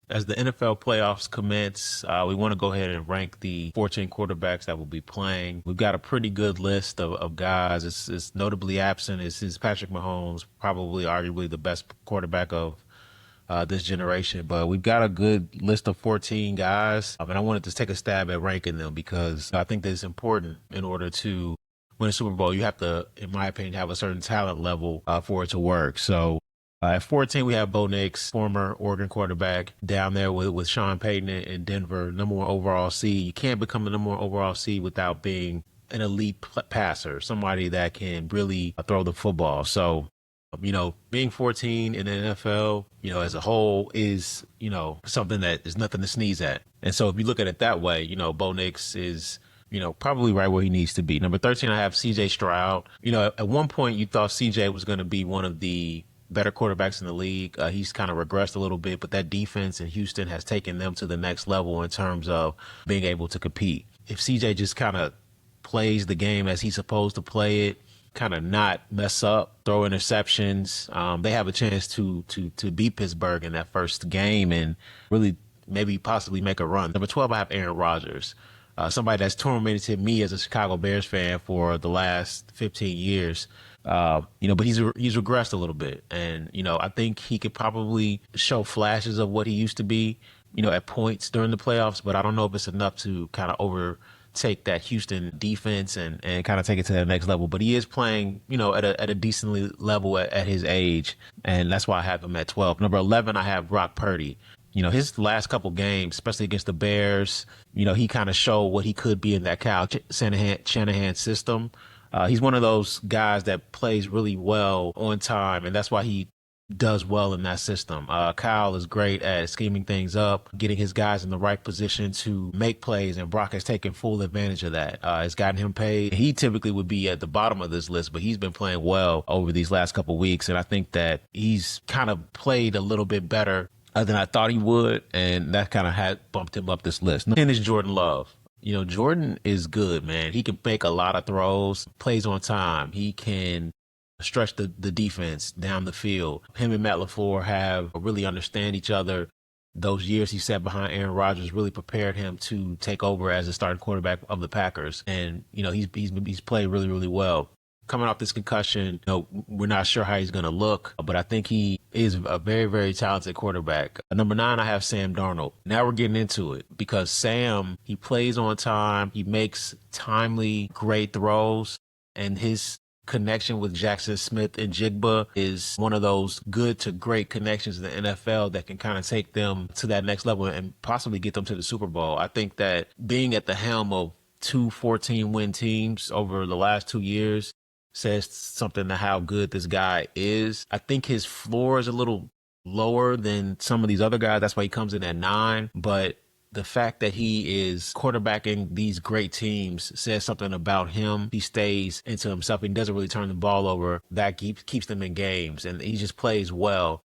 As the NFL playoffs commence, we want to go ahead and rank the 14 quarterbacks that will be playing. We've got a pretty good list of guys. It's notably absent is Patrick Mahomes, probably arguably the best quarterback of this generation. But we've got a good list of 14 guys. And I wanted to take a stab at ranking them because I think that it's important in order to win a Super Bowl. You have to, in my opinion, have a certain talent level for it to work. So at 14, we have Bo Nix, former Oregon quarterback, down there with Sean Payton in Denver, number one overall seed. You can't become the number one overall seed without being an elite passer, somebody that can really throw the football. So, being 14 in the NFL, as a whole is, something that is nothing to sneeze at. And so if you look at it that way, Bo Nix is probably right where he needs to be. Number 13, I have CJ Stroud. At one point you thought CJ was going to be one of the better quarterbacks in the league. He's kind of regressed a little bit, but that defense in Houston has taken them to the next level in terms of being able to compete. If CJ just kind of plays the game as he's supposed to play it, kind of not mess up, throw interceptions, they have a chance to beat Pittsburgh in that first game and really maybe possibly make a run. Number 12, I have Aaron Rodgers. Somebody that's tormented me as a Chicago Bears fan for the last 15 years. But he's regressed a little bit. And, I think he could probably show flashes of what he used to be, at points during the playoffs, but I don't know if it's enough to kind of overtake that Houston defense and kind of take it to the next level. But he is playing, at a decently level at his age. And that's why I have him at 12. Number 11, I have Brock Purdy. His last couple games, especially against the Bears, he kind of showed what he could be in that Kyle Shanahan system. He's one of those guys that plays really well on time, and that's why he does well in that system. Kyle is great at scheming things up, getting his guys in the right position to make plays, and Brock has taken full advantage of that. It's gotten him paid. He typically would be at the bottom of this list, but he's been playing well over these last couple of weeks, and I think that he's kind of played a little bit better than I thought he would, and that kind of had bumped him up this list. And it's Jordan Love. Jordan is good, man. He can make a lot of throws, plays on time. He can stretch the defense down the field. Him and Matt LaFleur have really understand each other. Those years he sat behind Aaron Rodgers really prepared him to take over as the starting quarterback of the Packers. And, he's played really, really well. Coming off this concussion, we're not sure how he's going to look, but I think he is a very, very talented quarterback. Number 9, I have Sam Darnold. Now we're getting into it because Sam, he plays on time. He makes timely, great throws, and his connection with Jackson Smith and Jigba is one of those good to great connections in the NFL that can kind of take them to that next level and possibly get them to the Super Bowl. I think that being at the helm of 2 14-win teams over the last 2 years says something to how good this guy is. I think his floor is a little lower than some of these other guys. That's why he comes in at 9. But the fact that he is quarterbacking these great teams says something about him. He stays into himself. He doesn't really turn the ball over. That keeps them in games, and he just plays well.